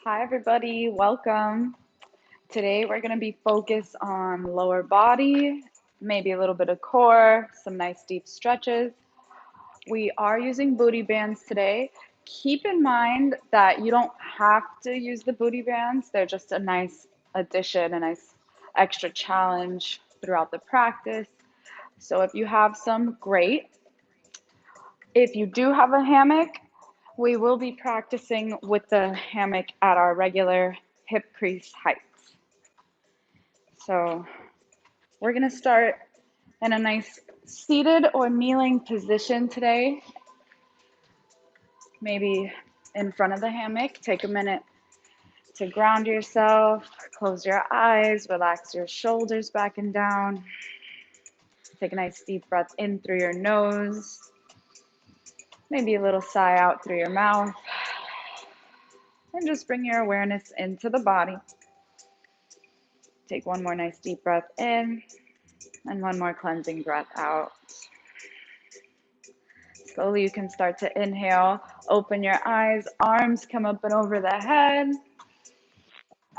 Hi, everybody. Welcome. Today, we're going to be focused on lower body, maybe a little bit of core, some nice deep stretches. We are using booty bands today. Keep in mind that you don't have to use the booty bands. They're just a nice addition, a nice extra challenge throughout the practice. So if you have some, great. If you do have a hammock, we will be practicing with the hammock at our regular hip crease heights. So we're going to start in a nice seated or kneeling position today. Maybe in front of the hammock. Take a minute to ground yourself. Close your eyes. Relax your shoulders back and down. Take a nice deep breath in through your nose. Maybe a little sigh out through your mouth. And just bring your awareness into the body. Take one more nice deep breath in and one more cleansing breath out. Slowly you can start to inhale, open your eyes, arms come up and over the head.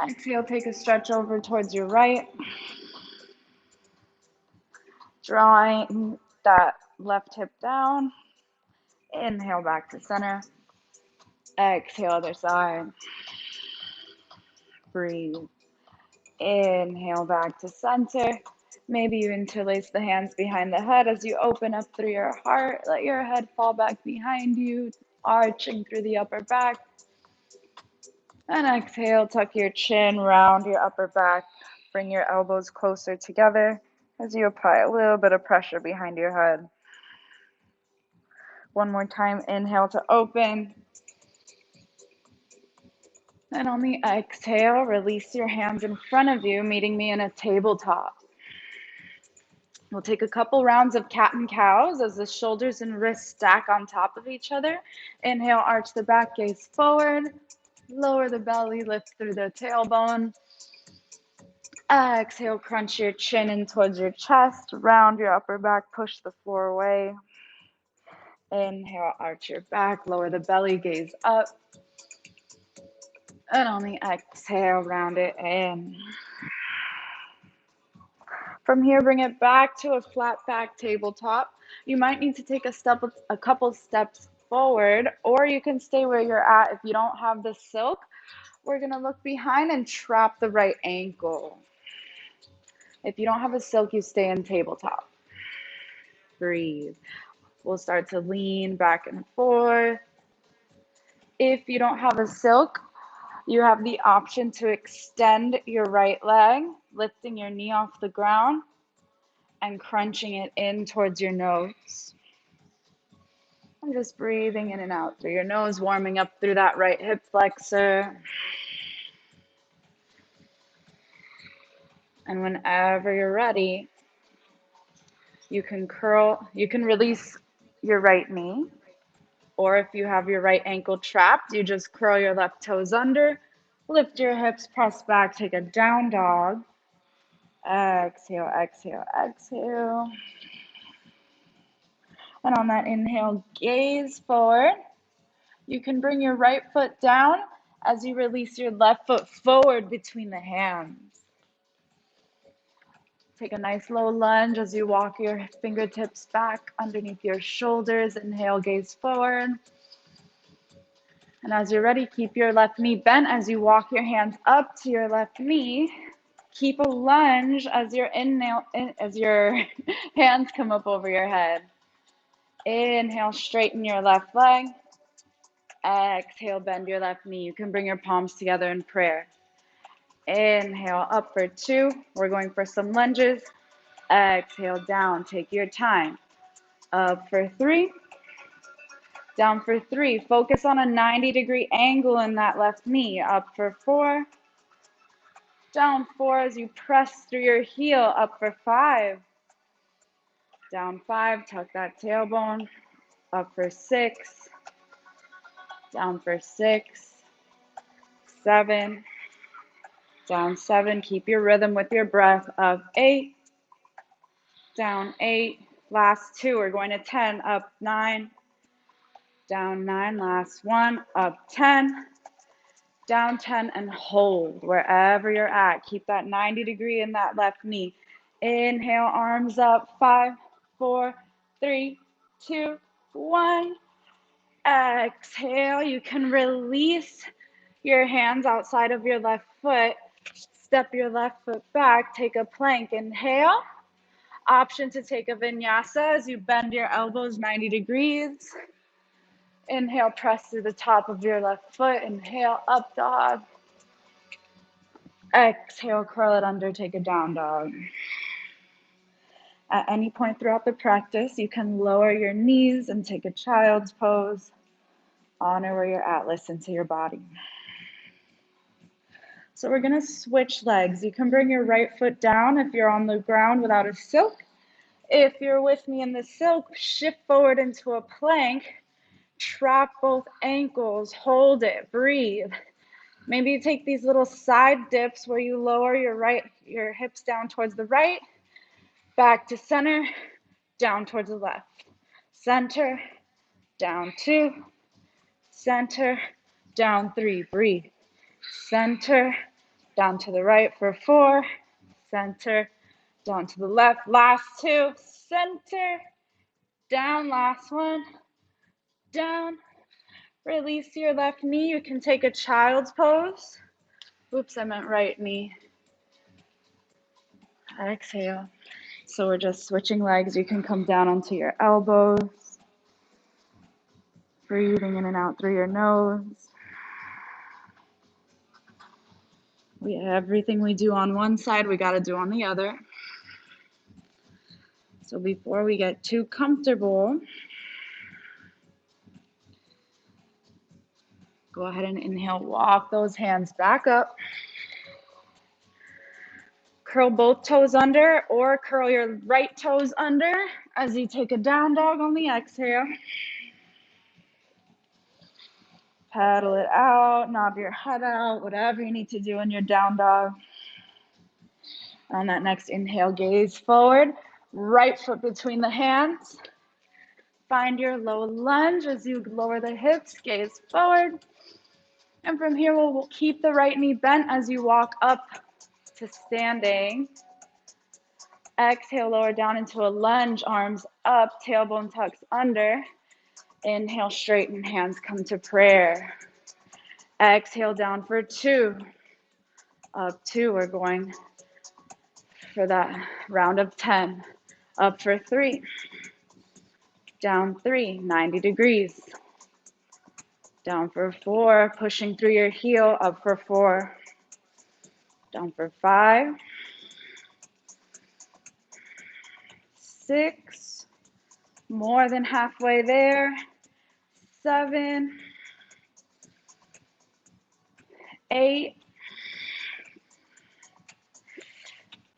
Exhale, take a stretch over towards your right. Drawing that left hip down. Inhale back to center. Exhale, other side. Breathe. Inhale back to center. Maybe you interlace the hands behind the head as you open up through your heart. Let your head fall back behind you, arching through the upper back. And exhale, tuck your chin, round your upper back. Bring your elbows closer together as you apply a little bit of pressure behind your head. One more time, inhale to open. And on the exhale, release your hands in front of you, meeting me in a tabletop. We'll take a couple rounds of cat and cows as the shoulders and wrists stack on top of each other. Inhale, arch the back, gaze forward. Lower the belly, lift through the tailbone. Exhale, crunch your chin in towards your chest. Round your upper back, push the floor away. Inhale, arch your back, lower the belly, gaze up. And on the exhale, round it in. From here, bring it back to a flat back tabletop. You might need to take a couple steps forward, or you can stay where you're at. If you don't have the silk, we're gonna look behind and trap the right ankle. If you don't have a silk, you stay in tabletop. Breathe. We'll start to lean back and forth. If you don't have a silk, you have the option to extend your right leg, lifting your knee off the ground and crunching it in towards your nose. And just breathing in and out through your nose, warming up through that right hip flexor. And whenever you're ready, you can release your right knee. Or if you have your right ankle trapped, you just curl your left toes under, lift your hips, press back, take a down dog. Exhale, exhale, exhale. And on that inhale, gaze forward. You can bring your right foot down as you release your left foot forward between the hands. Take a nice low lunge as you walk your fingertips back underneath your shoulders. Inhale, gaze forward. And as you're ready, keep your left knee bent as you walk your hands up to your left knee. Keep a lunge as your hands come up over your head. Inhale, straighten your left leg. Exhale, bend your left knee. You can bring your palms together in prayer. Inhale, up for 2. We're going for some lunges. Exhale, down. Take your time. Up for 3. Down for 3. Focus on a 90-degree angle in that left knee. Up for 4. Down 4 as you press through your heel. Up for 5. Down 5. Tuck that tailbone. Up for 6. Down for 6. 7. Down 7. Keep your rhythm with your breath. Up 8. Down 8. Last 2. We're going to 10. Up 9. Down 9. Last 1. Up 10. down 10, and hold wherever you're at. Keep that 90 degree in that left knee. Inhale, arms up, 5, 4, 3, 2, 1. Exhale, you can release your hands outside of your left foot. Step your left foot back, take a plank. Inhale. Option to take a vinyasa as you bend your elbows 90 degrees. Inhale, press through the top of your left foot. Inhale, up dog. Exhale, curl it under, take a down dog. At any point throughout the practice, you can lower your knees and take a child's pose. Honor where you're at, listen to your body. So we're gonna switch legs. You can bring your right foot down if you're on the ground without a silk. If you're with me in the silk, shift forward into a plank. Trap both ankles, hold it, breathe. Maybe you take these little side dips where you lower your hips down towards the right, back to center, down towards the left. Center, down 2, center, down 3, breathe. Center, down to the right for 4, center, down to the left, last 2, center, down, last 1, down. Release your left knee. You can take a child's pose. Oops, I meant right knee. Exhale. So we're just switching legs. You can come down onto your elbows. Breathing in and out through your nose. Everything we do on one side, we got to do on the other. So before we get too comfortable, go ahead and inhale, walk those hands back up. Curl both toes under or curl your right toes under as you take a down dog on the exhale. Paddle it out, nod your head out, whatever you need to do in your down dog. On that next inhale, gaze forward, right foot between the hands. Find your low lunge as you lower the hips, gaze forward. And from here, we'll keep the right knee bent as you walk up to standing. Exhale, lower down into a lunge, arms up, tailbone tucks under. Inhale, straighten, hands come to prayer. Exhale, down for 2. Up 2, we're going for that round of 10. Up for 3. Down 3, 90 degrees. Down for 4, pushing through your heel, up for 4. Down for 5. 6, more than halfway there. 7, 8,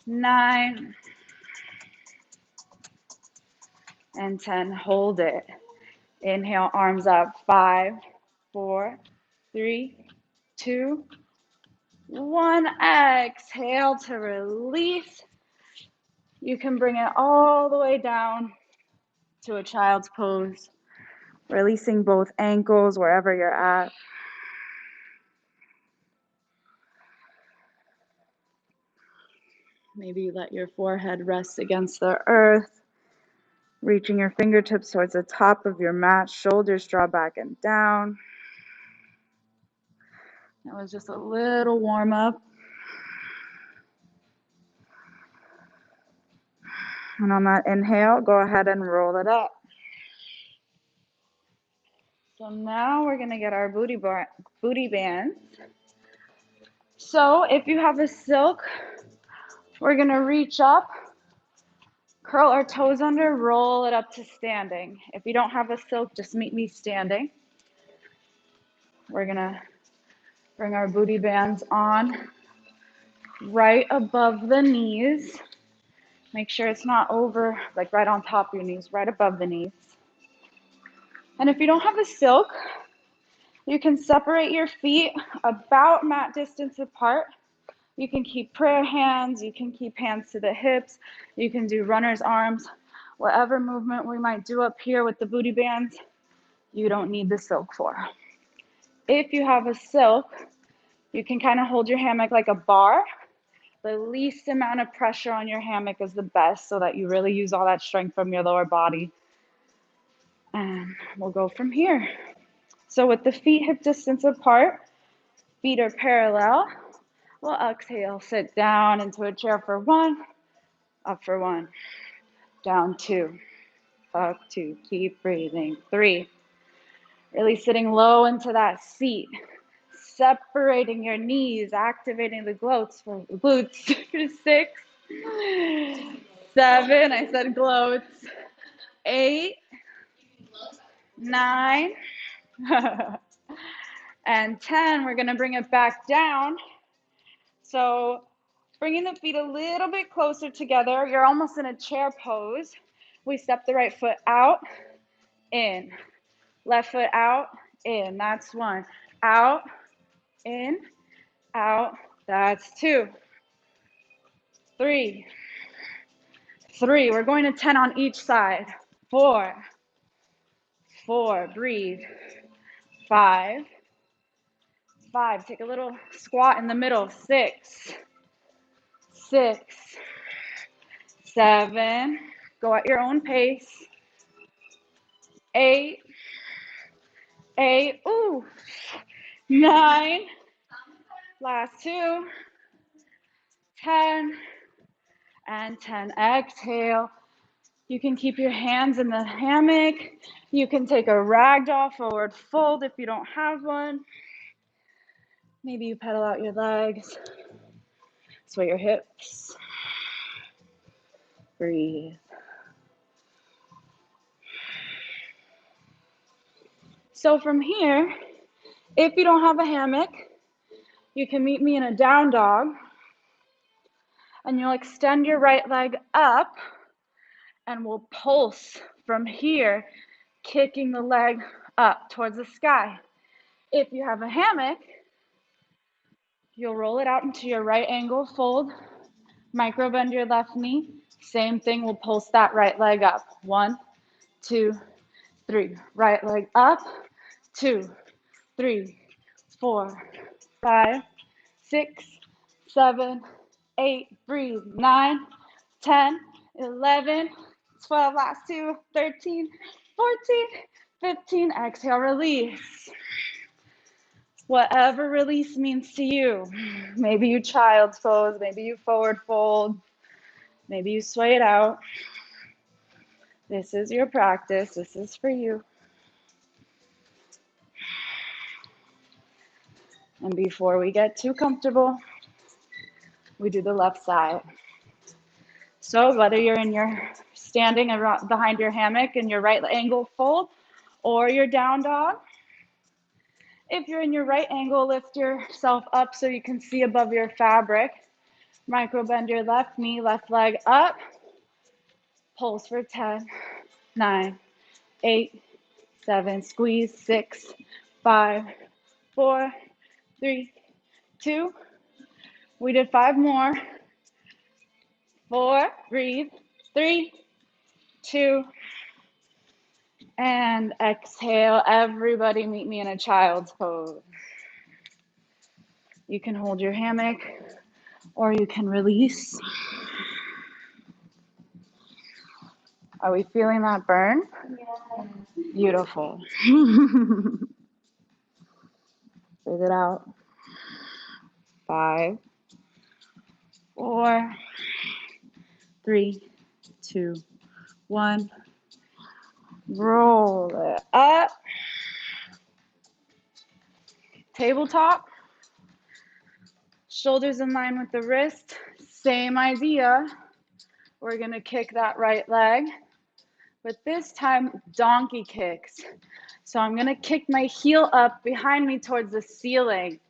9, and 10. Hold it. Inhale, arms up. 5, 4, 3, 2, 1. Exhale to release. You can bring it all the way down to a child's pose, releasing both ankles wherever you're at. Maybe you let your forehead rest against the earth, reaching your fingertips towards the top of your mat, shoulders draw back and down. That was just a little warm up. And on that inhale, go ahead and roll it up. So now we're gonna get our booty bands. So if you have a silk, we're gonna reach up, curl our toes under, roll it up to standing. If you don't have a silk, just meet me standing. We're gonna bring our booty bands on right above the knees. Make sure it's not over, like right on top of your knees, right above the knees. And if you don't have a silk, you can separate your feet about mat distance apart. You can keep prayer hands, you can keep hands to the hips, you can do runner's arms, whatever movement we might do up here with the booty bands, you don't need the silk for. If you have a silk, You can kind of hold your hammock like a bar. The least amount of pressure on your hammock is the best so that you really use all that strength from your lower body. And we'll go from here. So with the feet hip distance apart, feet are parallel. We'll exhale, sit down into a chair for 1, up for 1, down 2, up 2, keep breathing, 3. Really sitting low into that seat, separating your knees, activating the glutes for 6, 7, I said glutes, 8, 9, and 10. We're gonna bring it back down. So bringing the feet a little bit closer together, you're almost in a chair pose. We step the right foot out, in, left foot out, in, that's 1, out, in, out, that's 2, 3, we're going to 10 on each side, 4, breathe, 5, take a little squat in the middle, 6, 7, go at your own pace, 8, ooh, 9, last 2, 10, and 10, exhale. You can keep your hands in the hammock. You can take a ragdoll forward fold if you don't have one. Maybe you pedal out your legs, sway your hips, breathe. So from here, if you don't have a hammock, you can meet me in a down dog, and you'll extend your right leg up, and we'll pulse from here, kicking the leg up towards the sky. If you have a hammock, you'll roll it out into your right angle fold, micro bend your left knee. Same thing, we'll pulse that right leg up. 1, 2, 3. Right leg up. 2, 3, 4, 5, 6, 7, 8. Breathe. 9, 10, 11, 12. Last 2. 13, 14, 15. Exhale, release. Whatever release means to you. Maybe you child's pose, maybe you forward fold, maybe you sway it out. This is your practice. This is for you. And before we get too comfortable, we do the left side. So whether you're in your standing behind your hammock in your right angle fold or your down dog, if you're in your right angle, lift yourself up so you can see above your fabric. Micro bend your left knee, left leg up. Pulse for 10, 9, 8, 7, squeeze, 6, 5, 4, 3, 2. We did 5 more. 4, breathe, 3, 2, and exhale. Everybody meet me in a child's pose. You can hold your hammock or you can release. Are we feeling that burn? Yeah. Beautiful. Breathe it out. 5, 4, 3, 2, 1. Roll it up. Tabletop. Shoulders in line with the wrist. Same idea. We're going to kick that right leg, but this time donkey kicks. So I'm going to kick my heel up behind me towards the ceiling.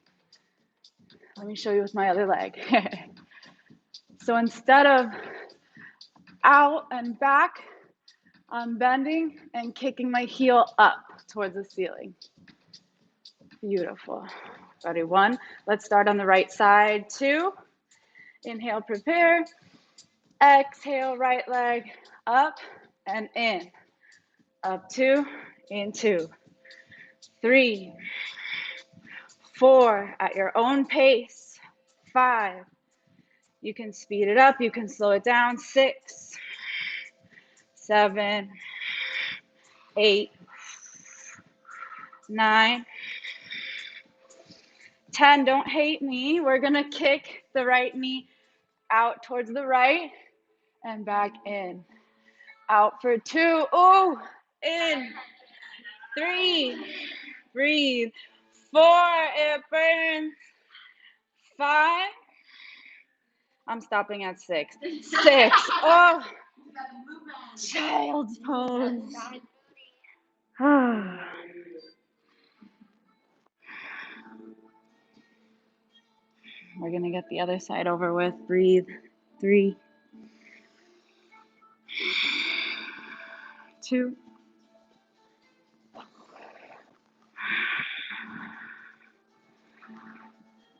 Let me show you with my other leg. So instead of out and back, I'm bending and kicking my heel up towards the ceiling. Beautiful. Ready? 1. Let's start on the right side. 2. Inhale, prepare. Exhale, right leg up and in. Up 2, in 2. 3, 4, at your own pace. 5, you can speed it up, you can slow it down. 6, 7, 8, 9, 10. Don't hate me. We're gonna kick the right knee out towards the right and back in. Out for 2. Ooh, in. 3, breathe. 4, it burns. 5, I'm stopping at 6. 6, oh, child's pose. We're gonna get the other side over with. Breathe. 3, 2,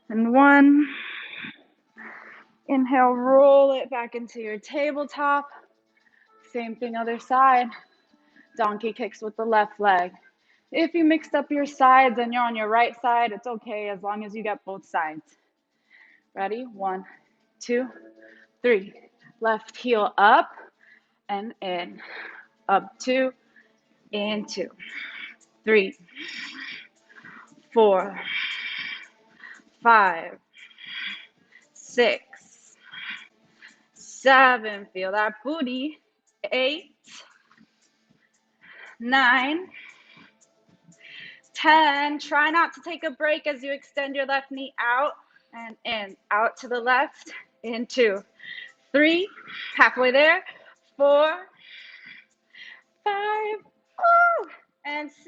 and 1. Inhale, roll it back into your tabletop. Same thing, other side. Donkey kicks with the left leg. If you mixed up your sides and you're on your right side, it's okay as long as you get both sides. Ready? 1, 2, 3. Left heel up and in. Up 2, in 2. 3, 4, 5, 6, 7. Feel that booty. 8, 9, 10. Try not to take a break as you extend your left knee out and in. Out to the left. In 2, 3. Halfway there. 4, 5. Woo! And 6.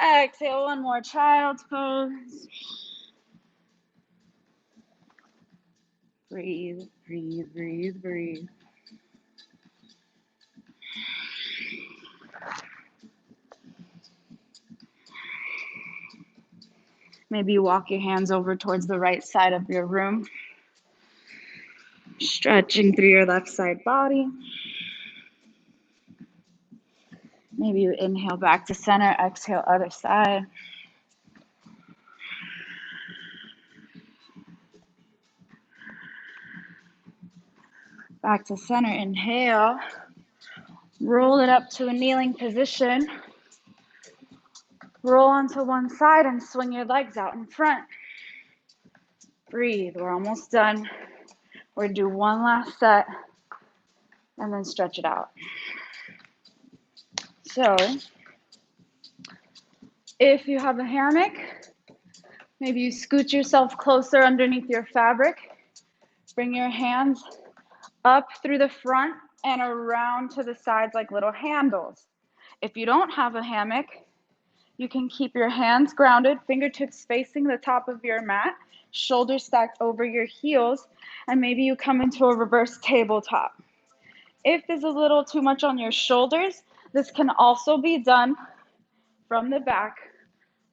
Exhale. One more, child's pose. Breathe, breathe, breathe, breathe. Maybe you walk your hands over towards the right side of your room, stretching through your left side body. Maybe you inhale back to center, exhale other side. Back to center, inhale. Roll it up to a kneeling position. Roll onto one side and swing your legs out in front. Breathe, we're almost done. We're gonna do one last set and then stretch it out. So, if you have a hammock, maybe you scoot yourself closer underneath your fabric. Bring your hands up through the front and around to the sides like little handles. If you don't have a hammock, you can keep your hands grounded, fingertips facing the top of your mat, shoulders stacked over your heels, and maybe you come into a reverse tabletop. If there's a little too much on your shoulders, this can also be done from the back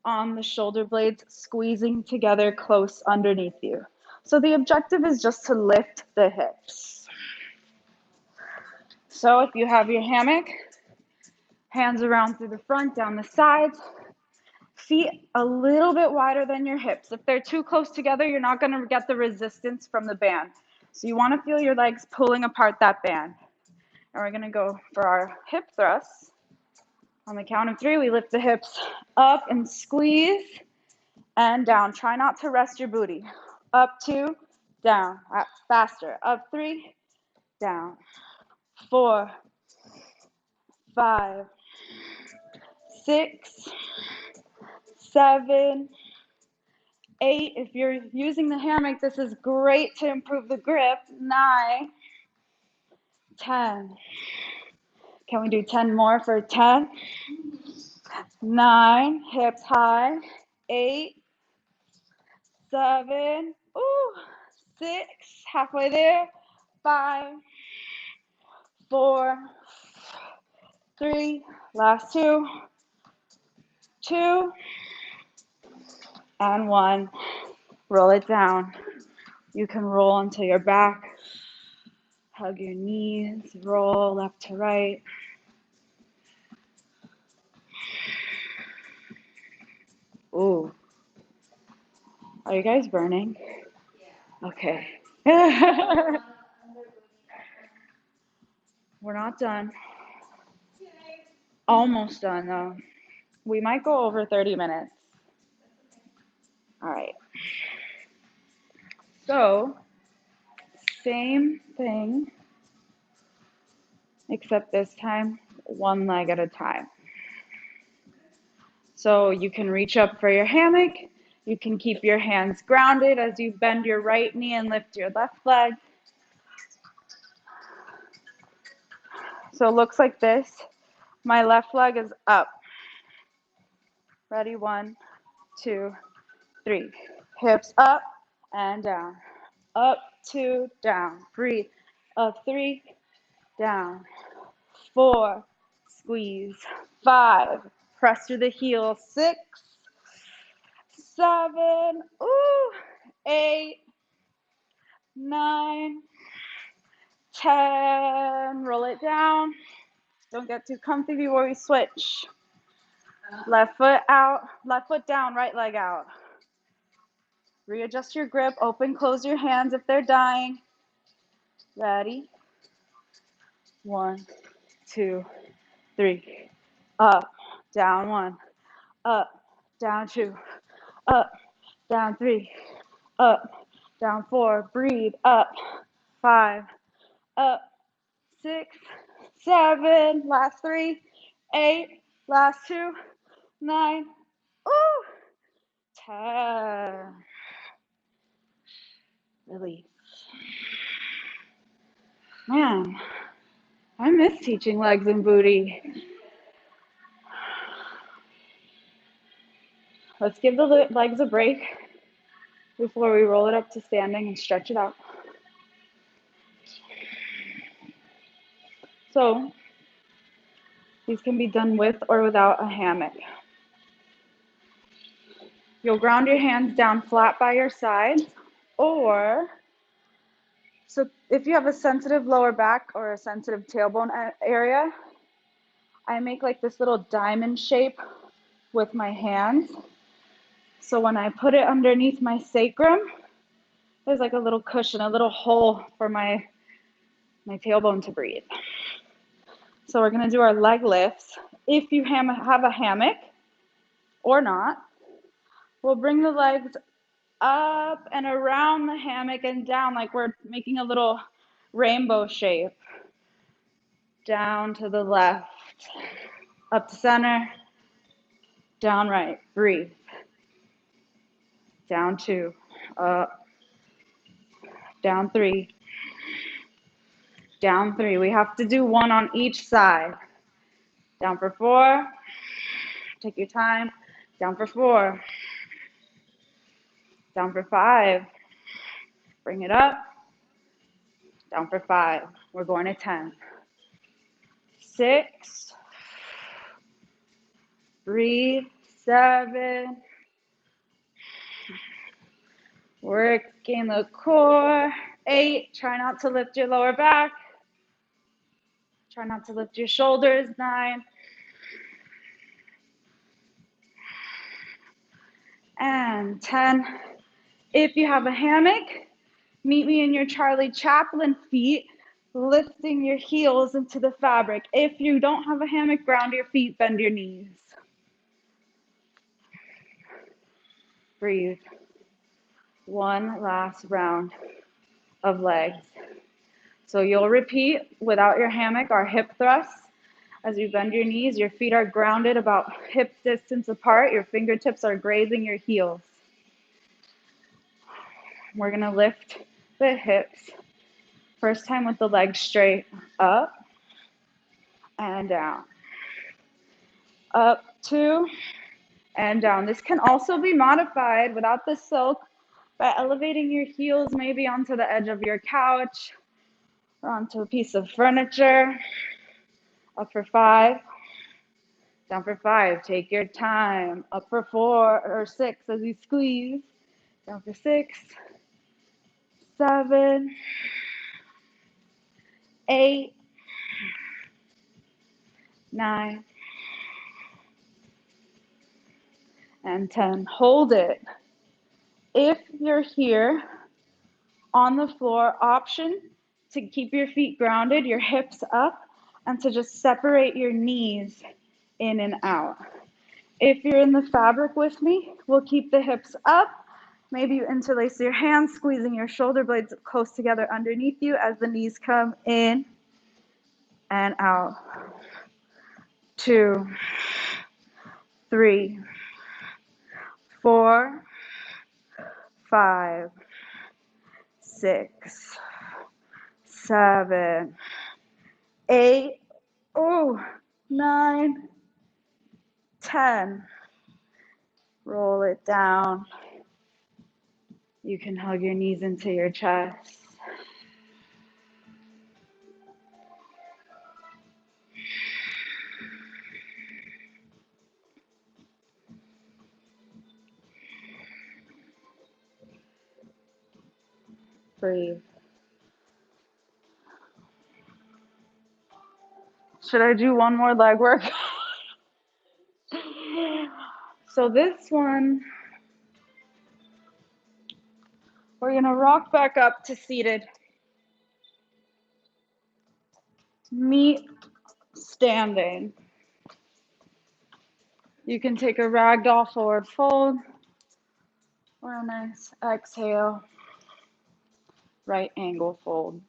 on the shoulder blades, squeezing together close underneath you. So the objective is just to lift the hips. So if you have your hammock, hands around through the front, down the sides, feet a little bit wider than your hips. If they're too close together, you're not going to get the resistance from the band. So you want to feel your legs pulling apart that band. And we're going to go for our hip thrusts. On the count of 3, we lift the hips up and squeeze and down. Try not to rest your booty. Up 2, down. Faster. Up 3, down. 4, 5, 6, 7, 8. If you're using the hammock, this is great to improve the grip. 9, 10. Can we do 10 more for 10? 9, hips high. 8, 7, ooh, 6, halfway there. 5, 4, 3, last 2, 2, and 1. Roll it down. You can roll onto your back. Hug your knees, roll left to right. Ooh, Are you guys burning? Okay. We're not done. Almost done though. We might go over 30 minutes. All right. So, same thing, except this time, one leg at a time. So you can reach up for your hammock. You can keep your hands grounded as you bend your right knee and lift your left leg. So it looks like this. My left leg is up. Ready? 1, 2, 3. Hips up and down. Up, 2, down. Breathe. Up, 3, down. 4, squeeze. 5, press through the heels. 6, 7, ooh, 8, 9, 10. Roll it down. Don't get too comfy before we switch. Left foot out, left foot down, right leg out. Readjust your grip, open, close your hands if they're dying. Ready? 1, 2, 3. Up, down 1. Up, down 2. Up, down 3. Up, down 4. Breathe. Up, 5. Up, 6, 7. Last 3. 8. Last 2. 9. Ooh. 10. Release. Man, I miss teaching legs and booty. Let's give the legs a break before we roll it up to standing and stretch it out. So these can be done with or without a hammock. You'll ground your hands down flat by your sides, or so if you have a sensitive lower back or a sensitive tailbone area, I make like this little diamond shape with my hands. So when I put it underneath my sacrum, there's like a little cushion, a little hole for my tailbone to breathe. So we're gonna do our leg lifts. If you have a hammock or not, we'll bring the legs up and around the hammock and down like we're making a little rainbow shape. Down to the left, up to center, down right, breathe. Down 2, up, down 3, down 3. We have to do 1 on each side. Down for 4, take your time. Down for 4, down for 5, bring it up, down for 5. We're going to 10. 6, breathe. 7, working the core. 8, try not to lift your lower back. Try not to lift your shoulders. 9, and 10. If you have a hammock, meet me in your Charlie Chaplin feet, lifting your heels into the fabric. If you don't have a hammock, ground your feet, bend your knees. Breathe. 1 last round of legs. So you'll repeat without your hammock our hip thrusts. As you bend your knees, your feet are grounded about hip distance apart. Your fingertips are grazing your heels. We're going to lift the hips. First time with the legs straight, up and down. Up, 2, and down. This can also be modified without the silk by elevating your heels maybe onto the edge of your couch or onto a piece of furniture. Up for 5, down for 5. Take your time. Up for 4 or 6 as you squeeze. Down for 6, 7, 8, 9, and 10. Hold it. If you're here on the floor, option to keep your feet grounded, your hips up, and to just separate your knees in and out. If you're in the fabric with me, we'll keep the hips up. Maybe you interlace your hands, squeezing your shoulder blades close together underneath you as the knees come in and out. 2, 3, 4, 5, 6, 7, 8, 9, 10. Roll it down. You can hug your knees into your chest. Breathe. Should I do one more leg work? So this one, we're gonna rock back up to seated. Meet standing. You can take a ragdoll forward fold or a nice exhale, right angle fold.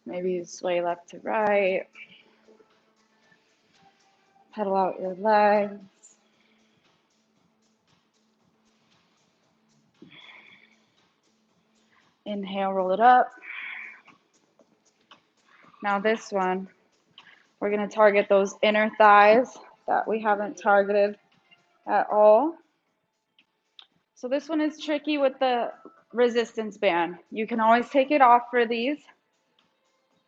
Maybe you sway left to right. Pedal out your legs. Inhale, roll it up. Now this one, we're gonna target those inner thighs that we haven't targeted at all. So this one is tricky with the resistance band. You can always take it off for these.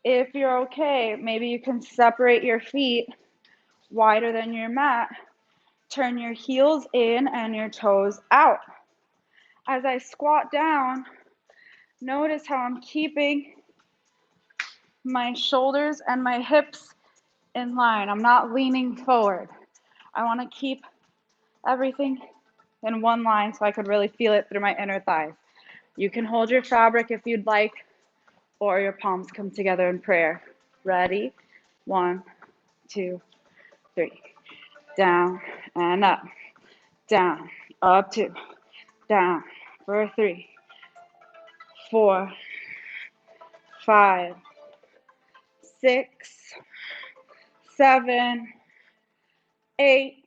If you're okay, maybe you can separate your feet wider than your mat. Turn your heels in and your toes out. As I squat down, notice how I'm keeping my shoulders and my hips in line. I'm not leaning forward. I want to keep everything in one line so I could really feel it through my inner thighs. You can hold your fabric if you'd like, or your palms come together in prayer. Ready? 1, 2, 3. Down and up. Down, up 2. Down for 3, 4, 5, 6, 7, 8,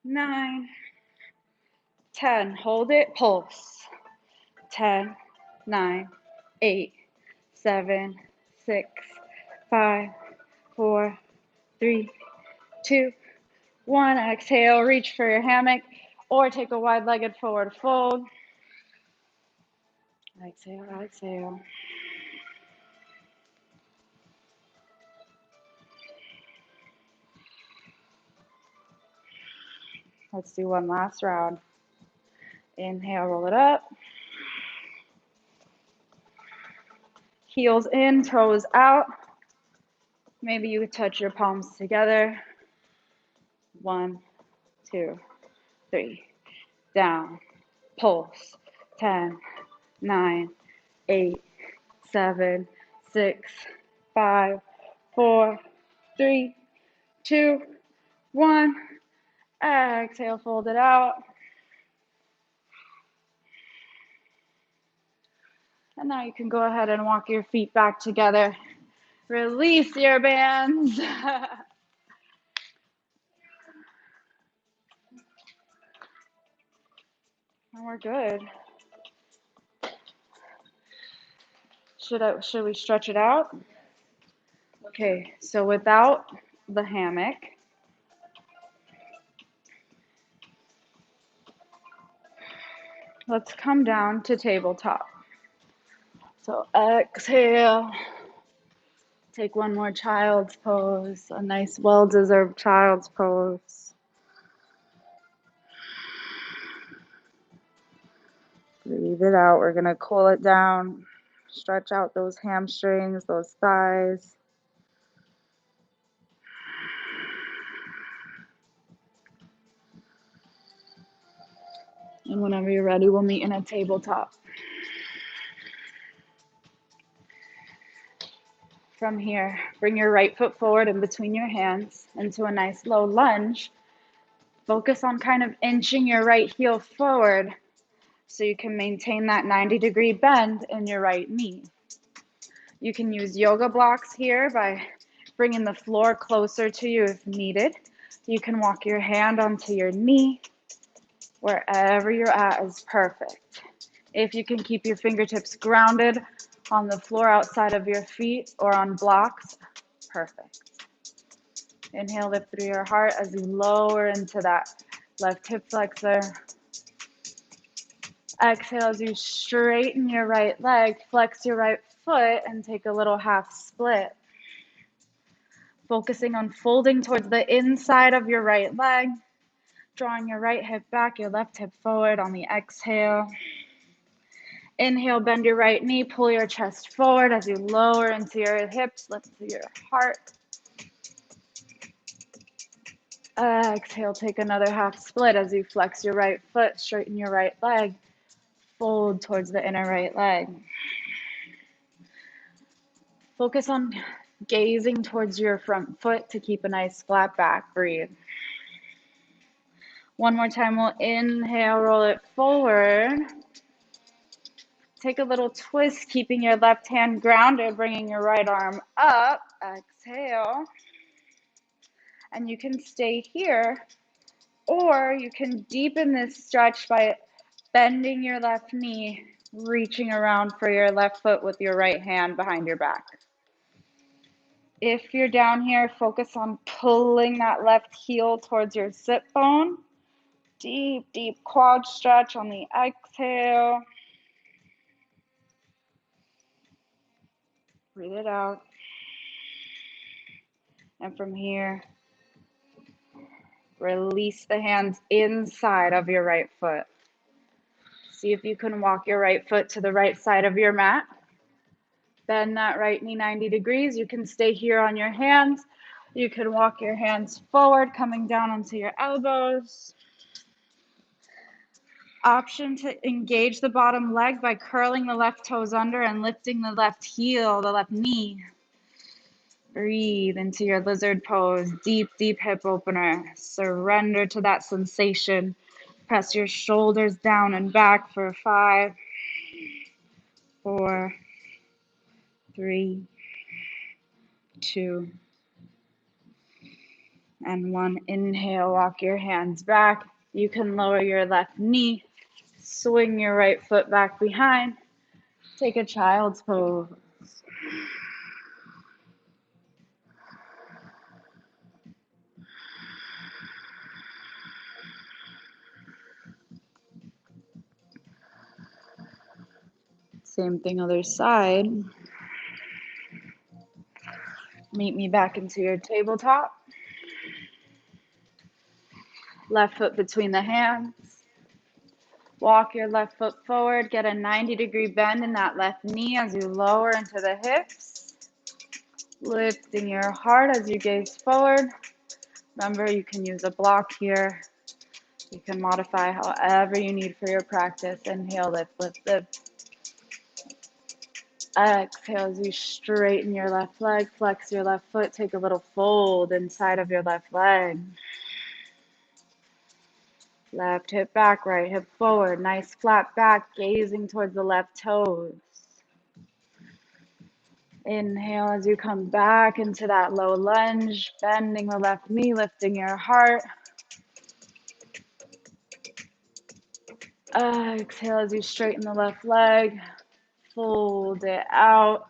9, 10. Hold it, pulse. 10, 9, 8, 7, 6, 5, 4, 3, 2, 1. Exhale, reach for your hammock or take a wide-legged forward fold. Exhale, exhale. Let's do one last round. Inhale, roll it up. Heels in, toes out. Maybe you touch your palms together. 1, 2, 3. Down. Pulse. 10, 9, 8, 7, 6, 5, 4, 3, 2, 1. Exhale, fold it out. And now you can go ahead and walk your feet back together. Release your bands. And we're good. Should we stretch it out? Okay, so without the hammock, let's come down to tabletop. So exhale. Take one more child's pose, a nice well-deserved child's pose. Breathe it out. We're gonna cool it down. Stretch out those hamstrings, those thighs. And whenever you're ready, we'll meet in a tabletop. From here, bring your right foot forward in between your hands into a nice low lunge. Focus on kind of inching your right heel forward so you can maintain that 90-degree bend in your right knee. You can use yoga blocks here by bringing the floor closer to you if needed. You can walk your hand onto your knee. Wherever you're at is perfect. If you can keep your fingertips grounded on the floor outside of your feet or on blocks, perfect. Inhale, lift through your heart as you lower into that left hip flexor. Exhale as you straighten your right leg, flex your right foot, and take a little half split. Focusing on folding towards the inside of your right leg, drawing your right hip back, your left hip forward on the exhale. Inhale, bend your right knee, pull your chest forward as you lower into your hips, lift to your heart. Exhale, take another half split as you flex your right foot, straighten your right leg, fold towards the inner right leg. Focus on gazing towards your front foot to keep a nice flat back. Breathe. One more time, we'll inhale, roll it forward. Take a little twist, keeping your left hand grounded, bringing your right arm up. Exhale. And you can stay here, or you can deepen this stretch by bending your left knee, reaching around for your left foot with your right hand behind your back. If you're down here, focus on pulling that left heel towards your sit bone. Deep, deep quad stretch on the exhale. Breathe it out. And from here, release the hands inside of your right foot. See if you can walk your right foot to the right side of your mat. Bend that right knee 90 degrees. You can stay here on your hands. You can walk your hands forward, coming down onto your elbows. Option to engage the bottom leg by curling the left toes under and lifting the left heel, the left knee. Breathe into your lizard pose, deep, deep hip opener. Surrender to that sensation. Press your shoulders down and back for 5, 4, 3, 2, and 1. Inhale, walk your hands back. You can lower your left knee, swing your right foot back behind. Take a child's pose. Same thing, other side. Meet me back into your tabletop. Left foot between the hands. Walk your left foot forward. Get a 90-degree bend in that left knee as you lower into the hips. Lifting your heart as you gaze forward. Remember, you can use a block here. You can modify however you need for your practice. Inhale, lift, lift, lift. Exhale as you straighten your left leg, flex your left foot, take a little fold inside of your left leg. Left hip back, right hip forward. Nice flat back, gazing towards the left toes. Inhale as you come back into that low lunge, bending the left knee, lifting your heart. Exhale as you straighten the left leg, fold it out.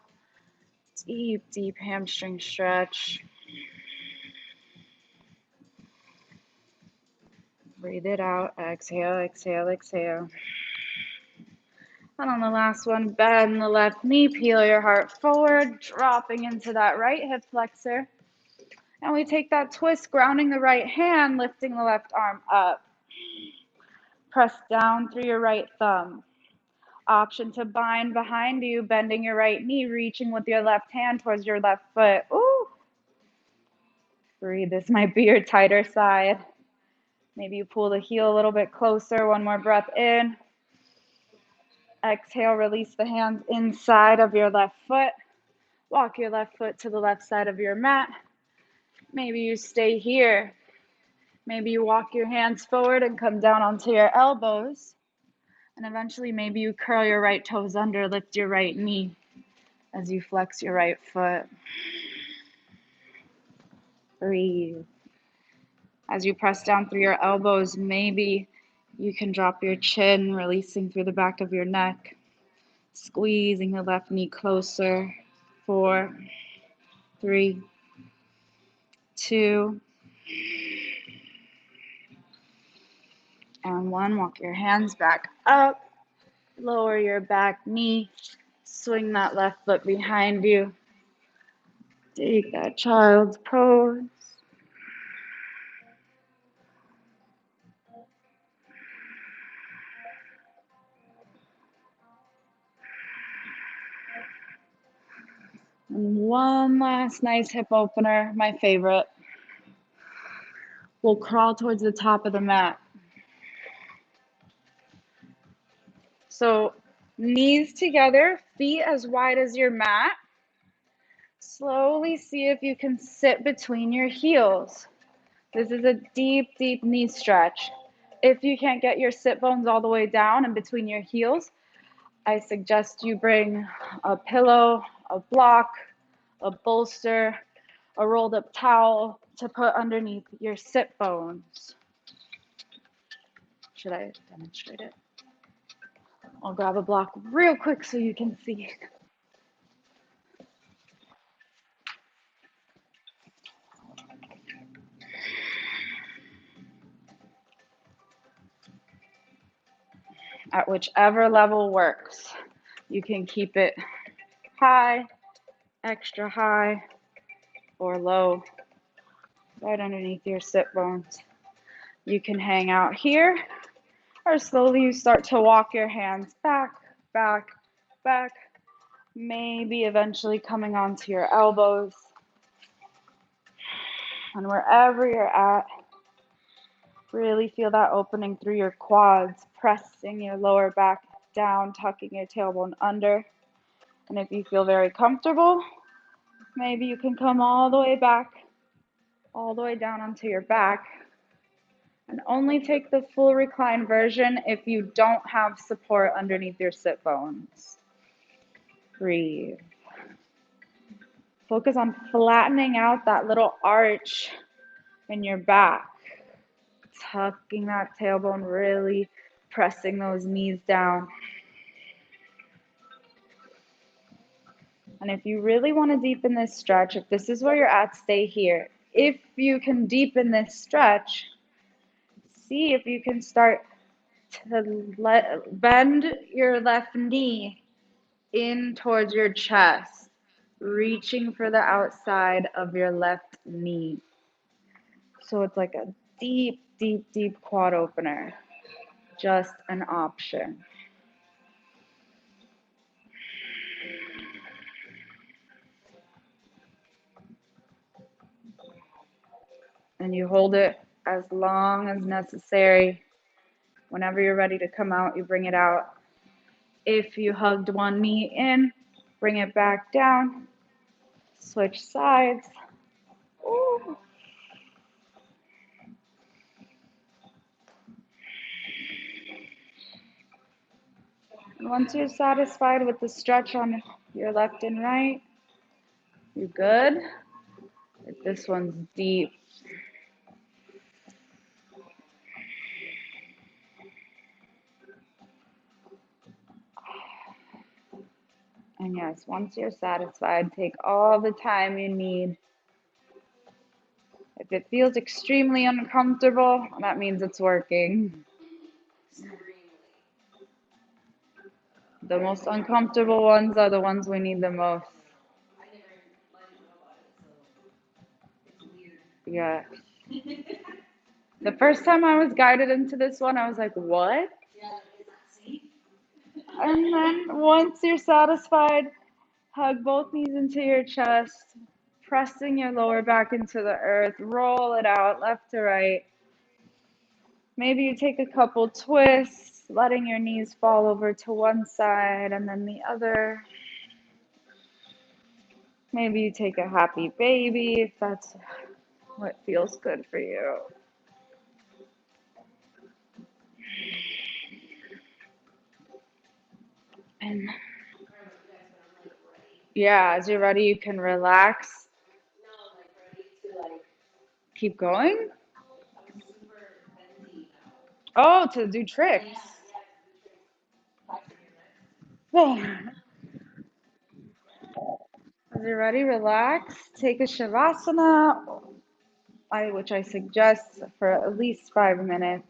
Deep, deep hamstring stretch. Breathe it out. Exhale, exhale, exhale. And on the last one, bend the left knee, peel your heart forward, dropping into that right hip flexor. And we take that twist, grounding the right hand, lifting the left arm up. Press down through your right thumb. Option to bind behind you, bending your right knee, reaching with your left hand towards your left foot. Ooh. Breathe, this might be your tighter side. Maybe you pull the heel a little bit closer. One more breath in. Exhale, release the hands inside of your left foot. Walk your left foot to the left side of your mat. Maybe you stay here. Maybe you walk your hands forward and come down onto your elbows. And eventually maybe you curl your right toes under, lift your right knee as you flex your right foot. Breathe. As you press down through your elbows, maybe you can drop your chin, releasing through the back of your neck, squeezing the left knee closer. 4, 3, 2, and 1. Walk your hands back up, lower your back knee, swing that left foot behind you. Take that child's pose. And one last nice hip opener, my favorite. We'll crawl towards the top of the mat. So knees together, feet as wide as your mat. Slowly see if you can sit between your heels. This is a deep, deep knee stretch. If you can't get your sit bones all the way down and between your heels, I suggest you bring a pillow, a block, a bolster, a rolled up towel to put underneath your sit bones. Should I demonstrate it? I'll grab a block real quick so you can see. At whichever level works. You can keep it high, extra high, or low, right underneath your sit bones. You can hang out here, or slowly you start to walk your hands back, back, back, maybe eventually coming onto your elbows. And wherever you're at, really feel that opening through your quads, pressing your lower back down, tucking your tailbone under. And if you feel very comfortable, maybe you can come all the way back, all the way down onto your back. And only take the full recline version if you don't have support underneath your sit bones. Breathe. Focus on flattening out that little arch in your back. Tucking that tailbone, really pressing those knees down. And if you really want to deepen this stretch, if this is where you're at, stay here. If you can deepen this stretch, see if you can start to bend your left knee in towards your chest, reaching for the outside of your left knee. So it's like a deep, deep, deep quad opener. Just an option. And you hold it as long as necessary. Whenever you're ready to come out, you bring it out. If you hugged one knee in, bring it back down. Switch sides. Ooh. And once you're satisfied with the stretch on your left and right, you're good. This one's deep. And yes, once you're satisfied, take all the time you need. If it feels extremely uncomfortable, that means it's working. The most uncomfortable ones are the ones we need the most. Yeah. The first time I was guided into this one, I was like, what? And then once you're satisfied, hug both knees into your chest, pressing your lower back into the earth, roll it out left to right. Maybe you take a couple twists, letting your knees fall over to one side and then the other. Maybe you take a happy baby if that's what feels good for you. And yeah, as you're ready, you can relax. Keep going. Oh, to do tricks. As you're ready, relax. Take a shavasana, which I suggest for at least 5 minutes.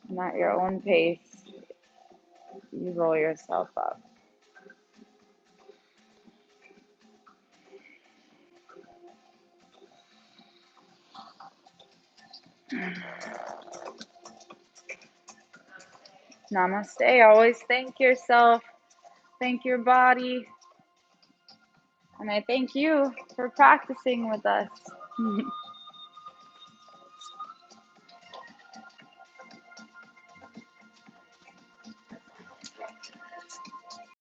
And at your own pace, you roll yourself up. Namaste. Always thank yourself, thank your body, and I thank you for practicing with us.